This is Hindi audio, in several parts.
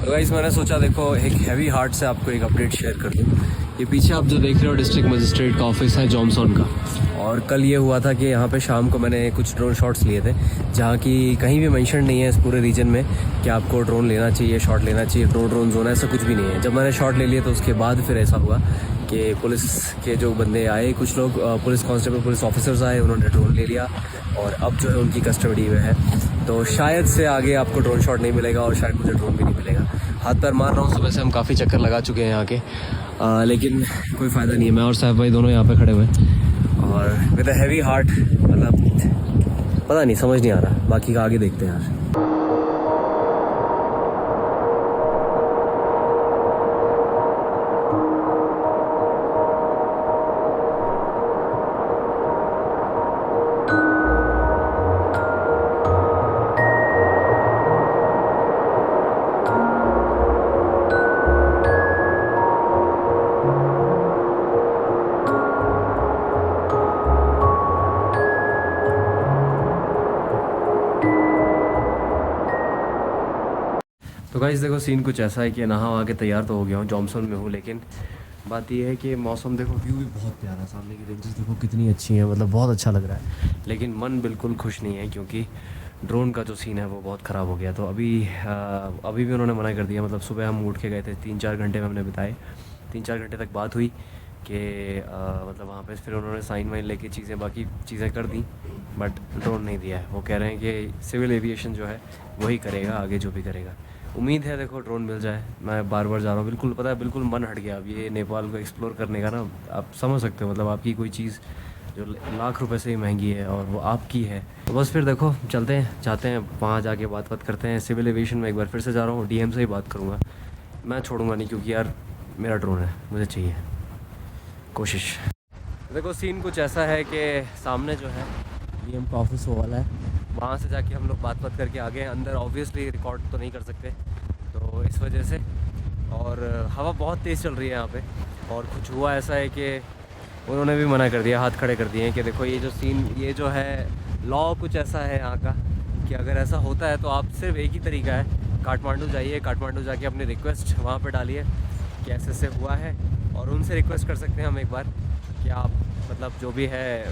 तो गाइस मैंने सोचा देखो एक हैवी हार्ट से आपको एक अपडेट शेयर कर दूं। ये पीछे आप जो देख रहे हो डिस्ट्रिक्ट मजिस्ट्रेट का ऑफिस है जॉनसन का। और कल ये हुआ था कि यहाँ पे शाम को मैंने कुछ ड्रोन शॉट्स लिए थे, जहाँ की कहीं भी मेंशन नहीं है इस पूरे रीजन में कि आपको ड्रोन लेना चाहिए, शॉट लेना चाहिए, नो ड्रोन जोन है, ऐसा कुछ भी नहीं है। जब मैंने शॉट ले लिए तो उसके बाद फिर ऐसा हुआ कि पुलिस के जो बंदे आए, कुछ लोग पुलिस कांस्टेबल, पुलिस ऑफिसर्स आए, उन्होंने ड्रोन ले लिया और अब जो है उनकी कस्टडी में है। तो शायद से आगे आपको ड्रोन शॉट नहीं मिलेगा और शायद मुझे ड्रोन भी नहीं मिलेगा। हाथ पैर मार रहा हूँ, सुबह से हम काफ़ी चक्कर लगा चुके हैं यहाँ के, लेकिन कोई फ़ायदा नहीं है। मैं और साहब भाई दोनों यहाँ पे खड़े हुए हैं और विद अ हैवी हार्ट, मतलब पता नहीं, समझ नहीं आ रहा। बाकी का आगे देखते हैं यार। तो गाइस देखो सीन कुछ ऐसा है कि नहा वहा के तैयार तो हो गया हूँ, जॉनसन में हूँ, लेकिन बात ये है कि मौसम देखो, व्यू भी बहुत प्यारा है, सामने की रेंजेस देखो कितनी अच्छी हैं, मतलब बहुत अच्छा लग रहा है। लेकिन मन बिल्कुल खुश नहीं है क्योंकि ड्रोन का जो सीन है वो बहुत ख़राब हो गया। तो अभी भी उन्होंने मना कर दिया। मतलब सुबह हम उठ के गए थे, 3-4 घंटे में हमने बिताए, 3-4 घंटे तक बात हुई कि मतलब वहाँ पे फिर उन्होंने साइन वाइन लेके चीज़ें, बाकी चीज़ें कर दी, बट ड्रोन नहीं दिया है। वो कह रहे हैं कि सिविल एविएशन जो है वही करेगा आगे जो भी करेगा। उम्मीद है देखो ड्रोन मिल जाए। मैं बार बार जा रहा हूँ, बिल्कुल पता है, बिल्कुल मन हट गया अब ये नेपाल को एक्सप्लोर करने का ना। आप समझ सकते हो, मतलब आपकी कोई चीज़ जो लाख रुपए से ही महंगी है और वो आपकी है, तो बस फिर देखो चलते हैं, जाते हैं वहाँ जाके बात करते हैं। सिविल एविएशन में एक बार फिर से जा रहा हूँ, डीएम से ही बात करूँगा। मैं छोड़ूंगा नहीं क्योंकि यार मेरा ड्रोन है, मुझे चाहिए, कोशिश। देखो सीन कुछ ऐसा है कि सामने जो है डीएम का ऑफिस वो वाला है, वहाँ से जाके हम लोग बात करके आगे अंदर ऑब्वियसली रिकॉर्ड तो नहीं कर सकते, तो इस वजह से। और हवा बहुत तेज़ चल रही है यहाँ पे। और कुछ हुआ ऐसा है कि उन्होंने भी मना कर दिया, हाथ खड़े कर दिए हैं कि देखो ये जो सीन, ये जो है लॉ कुछ ऐसा है यहाँ का कि अगर ऐसा होता है तो आप सिर्फ एक ही तरीका है, काठमांडू जाइए, काठमांडू जाके अपनी रिक्वेस्ट वहाँ पर डालिए कि ऐसे हुआ है, और उनसे रिक्वेस्ट कर सकते हैं हम एक बार कि आप मतलब जो भी है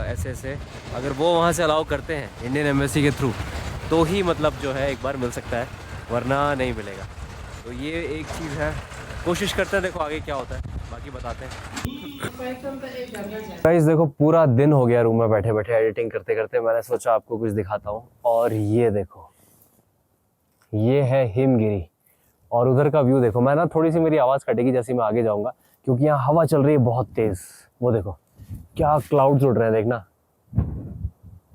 ऐसे अगर वो वहाँ से अलाउ करते हैं इंडियन एम्बेसी के थ्रू, तो ही मतलब जो है एक बार मिल सकता है, वरना नहीं मिलेगा। तो ये एक चीज़ है, कोशिश करते हैं, देखो आगे क्या होता है, बाकी बताते हैं। गाइस देखो पूरा दिन हो गया रूम में बैठे बैठे एडिटिंग करते करते, मैंने सोचा आपको कुछ दिखाता हूँ। और ये देखो, ये है हिमगिरी और उधर का व्यू देखो। मैं ना थोड़ी सी मेरी आवाज़ कटेगी जैसे मैं आगे जाऊँगा क्योंकि यहाँ हवा चल रही है बहुत तेज़। वो देखो क्या क्लाउड्स उड़ रहे हैं, देखना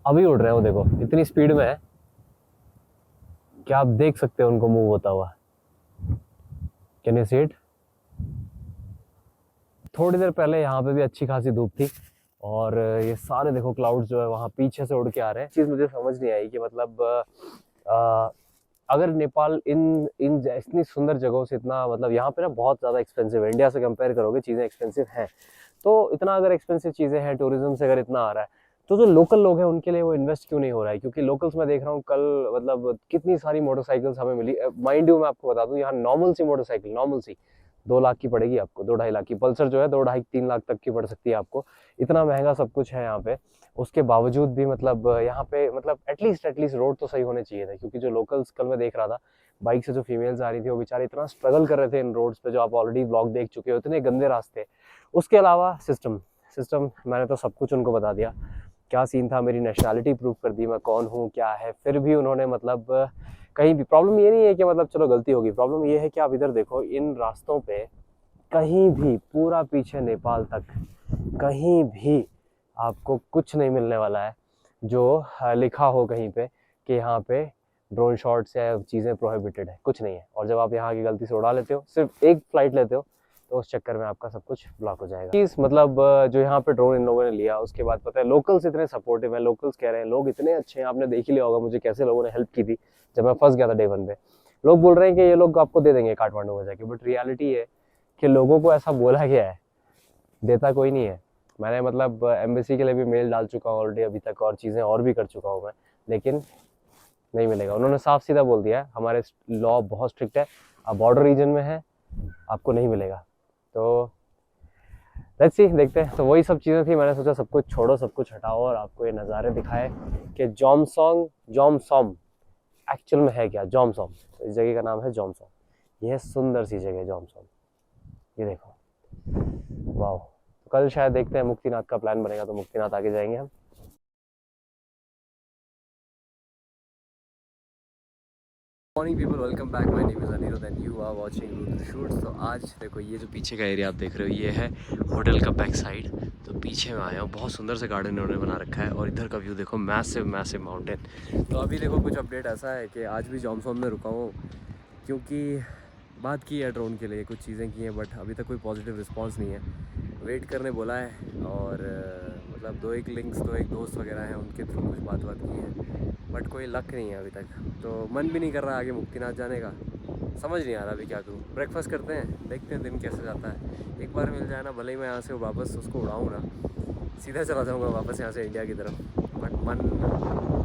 अभी उड़ रहे हैं, वो देखो इतनी स्पीड में है, क्या आप देख सकते हो उनको मूव होता हुआ? Can you see it? थोड़ी देर पहले यहाँ पे भी अच्छी खासी धूप थी और ये सारे देखो क्लाउड्स जो है वहाँ पीछे से उड़ के आ रहे हैं। चीज़ मुझे समझ नहीं आई कि मतलब अगर नेपाल इन इन इतनी सुंदर जगहों से इतना, मतलब यहाँ पे ना बहुत ज़्यादा एक्सपेंसिव है, इंडिया से कंपेयर करोगे चीज़ें एक्सपेंसिव हैं, तो इतना अगर एक्सपेंसिव चीज़ें हैं, टूरिज्म से अगर इतना आ रहा है, तो जो लोकल लोग हैं उनके लिए वो इन्वेस्ट क्यों नहीं हो रहा है? क्योंकि लोकल्स में देख रहा हूँ कल, मतलब कितनी सारी मोटरसाइकिल्स हमें मिली। माइंड यू मैं आपको बता दूँ, यहाँ नॉर्मल सी मोटरसाइकिल, नॉर्मल सी 2 लाख की पड़ेगी आपको, 2-2.5 लाख की। पल्सर जो है 2-2.5-3 लाख तक की पड़ सकती है आपको। इतना महंगा सब कुछ है यहाँ पे। उसके बावजूद भी मतलब यहाँ पे मतलब एटलीस्ट रोड तो सही होने चाहिए थे, क्योंकि जो लोकल्स कल मैं देख रहा था बाइक से जो फीमेल्स आ रही थी वो बेचारे इतना स्ट्रगल कर रहे थे इन रोड्स पे, जो आप ऑलरेडी ब्लॉग देख चुके हो, इतने गंदे रास्ते। उसके अलावा सिस्टम मैंने तो सब कुछ उनको बता दिया, क्या सीन था, मेरी नेशनैलिटी प्रूव कर दी, मैं कौन हूँ क्या है। फिर भी उन्होंने मतलब कहीं भी, प्रॉब्लम ये नहीं है कि मतलब चलो गलती होगी, प्रॉब्लम ये है कि आप इधर देखो इन रास्तों पे कहीं भी, पूरा पीछे नेपाल तक कहीं भी आपको कुछ नहीं मिलने वाला है जो लिखा हो कहीं पे कि यहाँ पे ड्रोन शॉट्स या चीज़ें प्रोहिबिटेड है, कुछ नहीं है। और जब आप यहाँ की गलती से उड़ा लेते हो, सिर्फ एक फ्लाइट लेते हो, तो उस चक्कर में आपका सब कुछ ब्लॉक हो जाएगा। चीज़ मतलब जो यहाँ पे ड्रोन इन लोगों ने लिया, उसके बाद पता है लोकल्स इतने सपोर्टिव हैं, लोकल्स कह रहे हैं, लोग इतने अच्छे हैं, आपने देख ही लिया होगा मुझे कैसे लोगों ने हेल्प की थी जब मैं फंस गया था डे 1 पे। लोग बोल रहे हैं कि ये लोग आपको दे देंगे काठमांडू में जाके, बट रियलिटी है कि लोगों को ऐसा बोला गया है, देता कोई नहीं है। मैंने मतलब एम्बेसी के लिए भी मेल डाल चुका हूँ ऑलरेडी अभी तक, और चीज़ें और भी कर चुका हूँ मैं, लेकिन नहीं मिलेगा। उन्होंने साफ सीधा बोल दिया है, हमारे लॉ बहुत स्ट्रिक्ट है, आप बॉर्डर रीजन में हैं, आपको नहीं मिलेगा। तो लेट्स सी, देखते हैं। तो वही सब चीज़ें थी, मैंने सोचा सब कुछ छोड़ो, सब कुछ हटाओ और आपको ये नज़ारे दिखाए कि जॉमसॉम एक्चुअल में है क्या। जॉमसॉम, तो इस जगह का नाम है जॉमसॉम। यह सुंदर सी जगह है जॉमसॉम, ये देखो, वाह। तो कल शायद देखते हैं, मुक्तिनाथ का प्लान बनेगा तो मुक्तिनाथ आगे जाएंगे हम। Morning people, welcome back. My name is Aniruddh and you are watching Rudra shoots. तो आज देखो, ये जो पीछे का एरिया आप देख रहे हो, ये है होटल का बैक साइड। तो पीछे में आया हूँ, बहुत सुंदर से गार्डन उन्होंने बना रखा है और इधर का व्यू देखो, मैसिव मैसिव माउंटेन। तो अभी देखो कुछ अपडेट ऐसा है कि आज भी जॉमसॉम में रुका हूँ, क्योंकि बात की है ड्रोन के लिए, कुछ चीज़ें की हैं, बट अभी तक कोई पॉजिटिव रिस्पांस नहीं है। वेट करने बोला है और मतलब दो एक दोस्त वगैरह हैं, उनके थ्रू कुछ बात की है, बट कोई लक नहीं है अभी तक। तो मन भी नहीं कर रहा आगे मुक्तिनाथ जाने का, समझ नहीं आ रहा अभी क्या करूँ। ब्रेकफास्ट करते हैं, देखते हैं दिन कैसे जाता है। एक बार मिल जाए ना, भले ही मैं यहाँ से वापस उसको उड़ाऊँ ना, सीधा चला जाऊँगा वापस यहाँ से इंडिया की तरफ, बट मन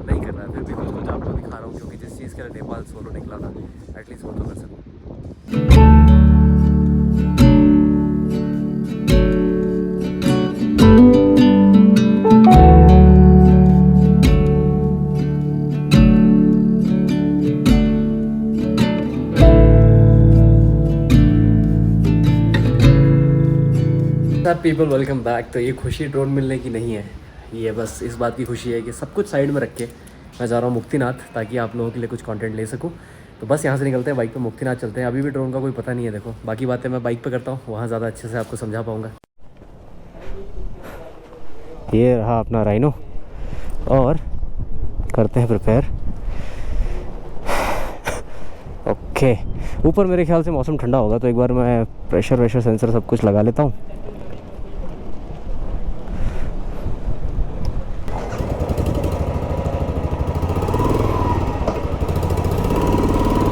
नहीं कर रहा है। फिर भी कुछ कुछ आपको दिखा रहा हूँ, क्योंकि जिस चीज़ के लिए नेपाल सोलो निकला था, एटलीस्ट वो तो कर सकूँ। People welcome back. तो ये खुशी ड्रोन मिलने की नहीं है, ये बस इस बात की खुशी है कि सब कुछ साइड में रख के मैं जा रहा हूँ मुक्तिनाथ, ताकि आप लोगों के लिए कुछ कंटेंट ले सकूँ। तो बस यहाँ से निकलते हैं, बाइक पे मुक्तिनाथ चलते हैं। अभी भी ड्रोन का कोई पता नहीं है, देखो बाकी बातें मैं बाइक पे करता हूँ, वहाँ ज़्यादा अच्छे से आपको समझा पाऊँगा। ये रहा अपना राइनो और करते हैं प्रिपेयर। ओके, ऊपर मेरे ख्याल से मौसम ठंडा होगा, तो एक बार मैं प्रेशर वेशर सेंसर सब कुछ लगा लेता हूँ।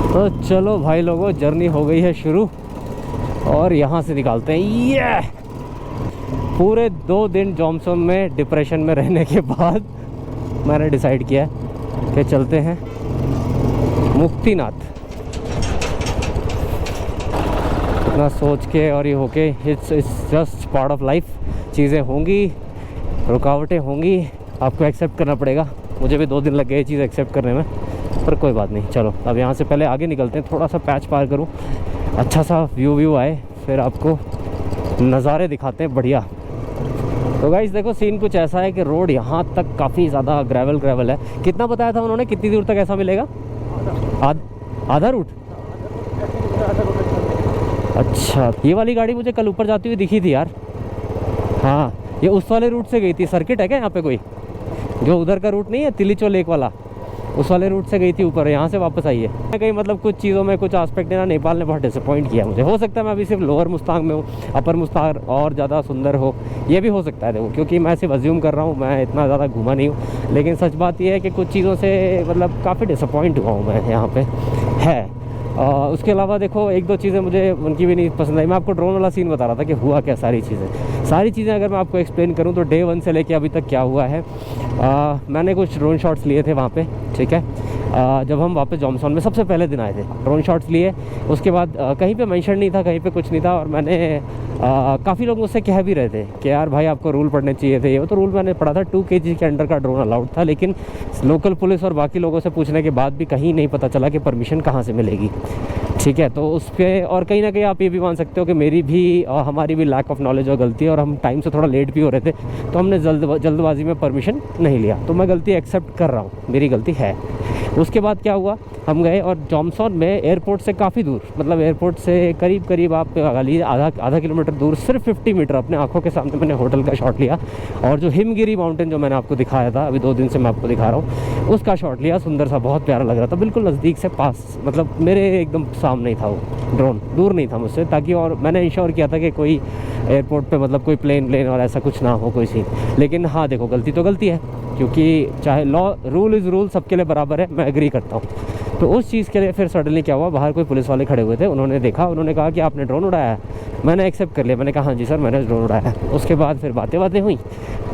तो चलो भाई लोगों, जर्नी हो गई है शुरू और यहाँ से निकालते हैं। ये पूरे 2 दिन जॉमसॉम में डिप्रेशन में रहने के बाद मैंने डिसाइड किया कि चलते हैं मुक्तिनाथ। इतना सोच के और ये होके, it's just part of life. चीज़ें होंगी, रुकावटें होंगी, आपको एक्सेप्ट करना पड़ेगा। मुझे भी 2 दिन लग गए ये चीज़ एक्सेप्ट करने में, पर कोई बात नहीं। चलो अब यहाँ से पहले आगे निकलते हैं, थोड़ा सा पैच पार करूँ, अच्छा सा व्यू आए, फिर आपको नज़ारे दिखाते हैं बढ़िया। तो गाइस देखो, सीन कुछ ऐसा है कि रोड यहाँ तक काफ़ी ज़्यादा ग्रेवल है। कितना बताया था उन्होंने, कितनी दूर तक ऐसा मिलेगा? आधा रूट। अच्छा, ये वाली गाड़ी मुझे कल ऊपर जाती हुई दिखी थी यार। हाँ, ये उस वाले रूट से गई थी। सर्किट है क्या यहाँ पे कोई, जो उधर का रूट नहीं है तिलीचो लेक वाला, उस वाले रूट से गई थी ऊपर, यहाँ से वापस आई है कहीं। मतलब कुछ चीज़ों में कुछ आस्पेक्ट है ना, नेपाल ने बहुत डिसअपॉइंट किया मुझे। हो सकता है मैं अभी सिर्फ लोअर मुस्तांग में हूँ, अपर मुस्तांग और ज़्यादा सुंदर हो, ये भी हो सकता है देखो, क्योंकि मैं सिर्फ अज्यूम कर रहा हूँ, मैं इतना ज़्यादा घूमा नहीं हूँ। लेकिन सच बात यह है कि कुछ चीज़ों से मतलब काफ़ी डिसअपॉइंट हुआ हूँ मैं यहाँ पर है। उसके अलावा देखो, 1-2 चीज़ें मुझे उनकी भी नहीं पसंद आई। मैं आपको ड्रोन वाला सीन बता रहा था कि हुआ क्या, सारी चीज़ें अगर मैं आपको एक्सप्लेन करूँ तो डे 1 से लेके अभी तक क्या हुआ है। मैंने कुछ ड्रोन शॉट्स लिए थे वहाँ पे, ठीक है। जब हम वापस जॉमसॉन में सबसे पहले दिन आए थे, ड्रोन शॉट्स लिए। उसके बाद कहीं पे मेंशन नहीं था, कहीं पे कुछ नहीं था, और मैंने काफ़ी लोग मुझसे कह भी रहे थे कि यार भाई आपको रूल पढ़ने चाहिए थे। ये तो रूल मैंने पढ़ा था, 2 kg के अंडर का ड्रोन अलाउड था, लेकिन लोकल पुलिस और बाकी लोगों से पूछने के बाद भी कहीं नहीं पता चला कि परमिशन कहाँ से मिलेगी, ठीक है। तो उस पर और कहीं ना कहीं आप ये भी मान सकते हो कि मेरी भी हमारी भी लैक ऑफ नॉलेज और गलती है, और हम टाइम से थोड़ा लेट भी हो रहे थे, तो हमने जल्दबाजी में परमिशन नहीं लिया। तो मैं गलती एक्सेप्ट कर रहा हूँ, मेरी गलती है। उसके बाद क्या हुआ, हम गए और जॉमसॉन में एयरपोर्ट से काफ़ी दूर, मतलब एयरपोर्ट से करीब आप लीजिए आधा किलोमीटर दूर, सिर्फ 50 मीटर अपने आंखों के सामने मैंने होटल का शॉट लिया। और जो हिमगिरी माउंटेन जो मैंने आपको दिखाया था, अभी 2 दिन से मैं आपको दिखा रहा हूँ, उसका शॉट लिया। सुंदर सा, बहुत प्यारा लग रहा था, बिल्कुल नज़दीक से, पास, मतलब मेरे एकदम सामने ही था वो ड्रोन, दूर नहीं था मुझसे, ताकि और मैंने इंश्योर किया था कि कोई एयरपोर्ट पे मतलब कोई प्लेन और ऐसा कुछ ना हो कोई सीन। लेकिन हाँ देखो, गलती तो गलती है, क्योंकि चाहे लॉ, रूल इज़ रूल, सबके लिए बराबर है, मैं एग्री करता हूँ। तो उस चीज़ के लिए फिर सडनली क्या हुआ, बाहर कोई पुलिस वाले खड़े हुए थे, उन्होंने देखा, उन्होंने कहा कि आपने ड्रोन उड़ाया है। मैंने एक्सेप्ट कर लिया, मैंने कहा हाँ जी सर, मैंने ड्रोन उड़ाया है। उसके बाद फिर बातें हुई,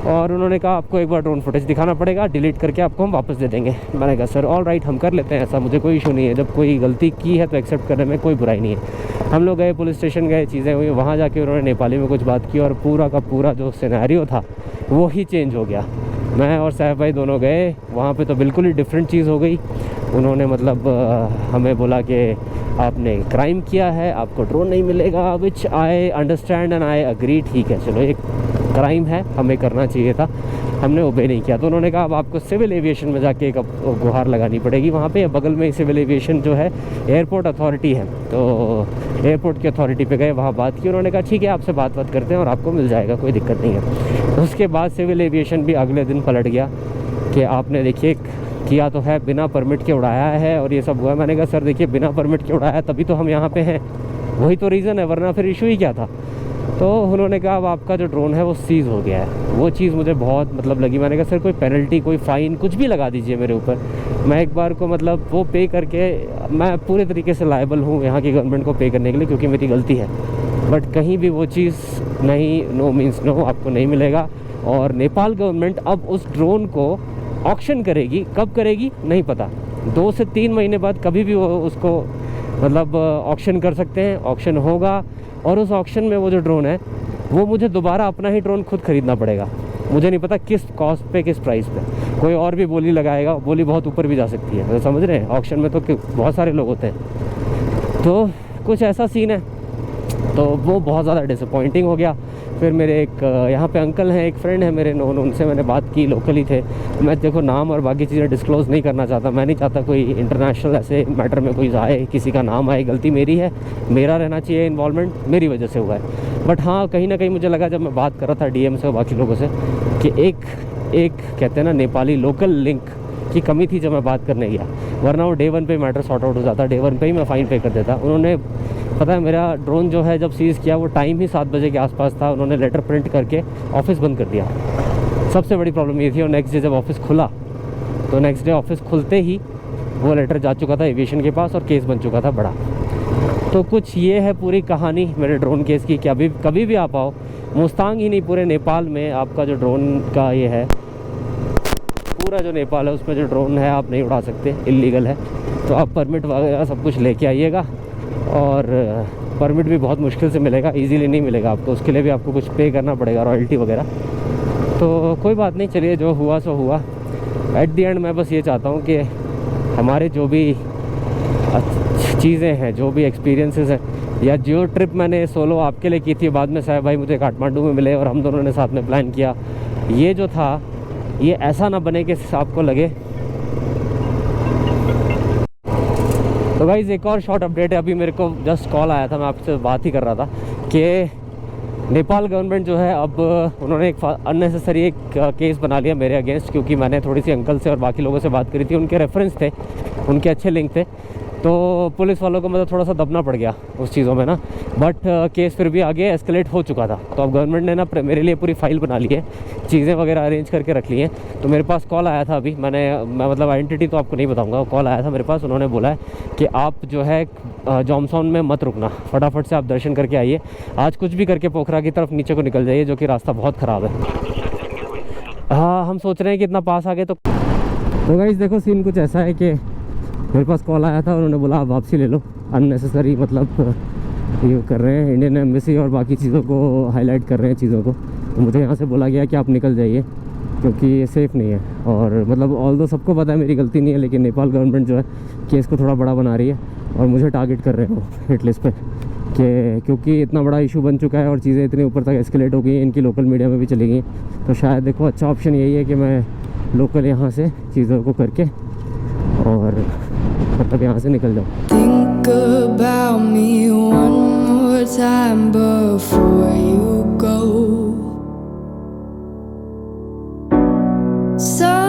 और उन्होंने कहा आपको एक बार ड्रोन फुटेज दिखाना पड़ेगा, डिलीट करके आपको हम वापस दे देंगे। मैंने कहा सर ऑल राइट, हम कर लेते हैं, ऐसा मुझे कोई इशू नहीं है, जब कोई गलती की है तो एक्सेप्ट करने में कोई बुराई नहीं है। हम लोग गए, पुलिस स्टेशन गए, चीज़ें हुई, वहाँ जाके उन्होंने नेपाली में कुछ बात की और पूरा का पूरा जो सिनेरियो था वो ही चेंज हो गया। मैं और सैफ भाई दोनों गए वहाँ पे, तो बिल्कुल ही डिफरेंट चीज़ हो गई। उन्होंने मतलब हमें बोला कि आपने क्राइम किया है, आपको ड्रोन नहीं मिलेगा, which I understand and I agree. ठीक है चलो, एक क्राइम है, हमें करना चाहिए था, हमने ओबे नहीं किया। तो उन्होंने कहा अब आपको सिविल एविएशन में जाके एक गुहार लगानी पड़ेगी। वहाँ पे बगल में ही सिविल एविएशन जो है एयरपोर्ट अथॉरिटी है, तो एयरपोर्ट की अथॉरिटी पे गए, वहाँ बात की। उन्होंने कहा ठीक है आपसे बात करते हैं और आपको मिल जाएगा, कोई दिक्कत नहीं है। तो उसके बाद सिविल एविएशन भी अगले दिन पलट गया कि आपने देखिए किया तो है, बिना परमिट के उड़ाया है और ये सब हुआ। मैंने कहा सर देखिए बिना परमिट के उड़ाया तभी तो हम यहाँ पे हैं, वही तो रीज़न है, वरना फिर इशू ही क्या था। तो उन्होंने कहा अब आपका जो ड्रोन है वो सीज़ हो गया है। वो चीज़ मुझे बहुत मतलब लगी। मैंने कहा सर कोई पेनल्टी, कोई फ़ाइन, कुछ भी लगा दीजिए मेरे ऊपर, मैं एक बार को मतलब वो पे करके, मैं पूरे तरीके से लायबल हूँ यहाँ की गवर्नमेंट को पे करने के लिए, क्योंकि मेरी गलती है। बट कहीं भी वो चीज़ नहीं, नो मीन्स नो, आपको नहीं मिलेगा। और नेपाल गवर्नमेंट अब उस ड्रोन को ऑक्शन करेगी, कब करेगी नहीं पता, 2 से 3 महीने बाद कभी भी वो उसको मतलब ऑक्शन कर सकते हैं। ऑक्शन होगा और उस ऑक्शन में वो जो ड्रोन है वो मुझे दोबारा अपना ही ड्रोन खुद ख़रीदना पड़ेगा। मुझे नहीं पता किस कॉस्ट पे, किस प्राइस पे, कोई और भी बोली लगाएगा, बोली बहुत ऊपर भी जा सकती है, तो समझ रहे हैं। ऑक्शन में तो बहुत सारे लोग होते हैं, तो कुछ ऐसा सीन है। तो वो बहुत ज़्यादा डिसअपॉइंटिंग हो गया। फिर मेरे एक यहाँ पे अंकल हैं, एक फ्रेंड है मेरे नोन, उनसे मैंने बात की, लोकल ही थे। मैं देखो नाम और बाकी चीज़ें डिस्क्लोज़ नहीं करना चाहता, मैं नहीं चाहता कोई इंटरनेशनल ऐसे मैटर में कोई आए, किसी का नाम आए। गलती मेरी है, मेरा रहना चाहिए इन्वॉल्वमेंट, मेरी वजह से हुआ है। बट हाँ कहीं ना कहीं मुझे लगा जब मैं बात कर रहा था डीएम से और बाकी लोगों से कि एक कहते हैं ना नेपाली लोकल लिंक की कमी थी जब मैं बात करने गया, वरना वो डे 1 पे मैटर सॉर्ट आउट हो जाता, डे 1 पे ही मैं फ़ाइन पे कर देता। उन्होंने पता है मेरा ड्रोन जो है जब सीज़ किया वो टाइम ही 7 बजे के आसपास था, उन्होंने लेटर प्रिंट करके ऑफिस बंद कर दिया। सबसे बड़ी प्रॉब्लम ये थी। और नेक्स्ट डे जब ऑफिस खुला तो नेक्स्ट डे ऑफिस खुलते ही वो लेटर जा चुका था एविएशन के पास और केस बन चुका था बड़ा। तो कुछ ये है पूरी कहानी मेरे ड्रोन केस की कि कभी भी आप आओ, मुस्तांग ही नहीं पूरे नेपाल में आपका जो ड्रोन का ये है, पूरा जो नेपाल है उसमें जो ड्रोन है आप नहीं उड़ा सकते, इलीगल है। तो आप परमिट वगैरह सब कुछ लेके आइएगा, और परमिट भी बहुत मुश्किल से मिलेगा, इजीली नहीं मिलेगा आपको, उसके लिए भी आपको कुछ पे करना पड़ेगा, रॉयल्टी वगैरह। तो कोई बात नहीं, चलिए जो हुआ सो हुआ। एट दी एंड मैं बस ये चाहता हूँ कि हमारे जो भी चीज़ें हैं, जो भी एक्सपीरियंसेस हैं, या जो ट्रिप मैंने सोलो आपके लिए की थी, बाद में साहब भाई मुझे काठमांडू में मिले और हम दोनों ने साथ में प्लान किया, ये जो था ये ऐसा ना बने कि आपको लगे। तो गाइस एक और शॉर्ट अपडेट है, अभी मेरे को जस्ट कॉल आया था, मैं आपसे बात ही कर रहा था कि नेपाल गवर्नमेंट जो है अब उन्होंने एक अननेसेसरी एक केस बना लिया मेरे अगेंस्ट, क्योंकि मैंने थोड़ी सी अंकल से और बाकी लोगों से बात करी थी, उनके रेफरेंस थे, उनके अच्छे लिंक थे, तो पुलिस वालों को मतलब थोड़ा सा दबना पड़ गया उस चीज़ों में ना। बट केस फिर भी आगे एस्केलेट हो चुका था। तो अब गवर्नमेंट ने ना मेरे लिए पूरी फाइल बना ली है, चीज़ें वगैरह अरेंज करके रख ली हैं। तो मेरे पास कॉल आया था अभी, मैं मतलब आइडेंटिटी तो आपको नहीं बताऊंगा, कॉल आया था मेरे पास, उन्होंने बोला है कि आप जो है जॉमसॉन में मत रुकना, फटाफट से आप दर्शन करके आइए, आज कुछ भी करके पोखरा की तरफ नीचे को निकल जाइए, जो कि रास्ता बहुत ख़राब है। हाँ हम सोच रहे हैं कि इतना पास आ गए। तो गाइस देखो सीन कुछ ऐसा है कि मेरे पास कॉल आया था, उन्होंने बोला आप वापसी ले लो, अननेसेसरी मतलब ये कर रहे हैं, इंडियन एम्बेसी और बाकी चीज़ों को हाईलाइट कर रहे हैं चीज़ों को। तो मुझे यहाँ से बोला गया कि आप निकल जाइए, क्योंकि ये सेफ़ नहीं है। और मतलब ऑल्दो सबको पता है मेरी गलती नहीं है, लेकिन नेपाल गवर्नमेंट जो है केस को थोड़ा बड़ा बना रही है और मुझे टारगेट कर रहे हैं वो हिट लिस्ट पे, कि क्योंकि इतना बड़ा इशू बन चुका है और चीज़ें इतने ऊपर तक एस्केलेट हो गई हैं, इनकी लोकल मीडिया में भी चली गई। तो शायद देखो अच्छा ऑप्शन यही है कि मैं लोकल यहाँ से चीज़ों को करके और मतलब यहाँ से निकल जाओ। Think about me one more time before you go. So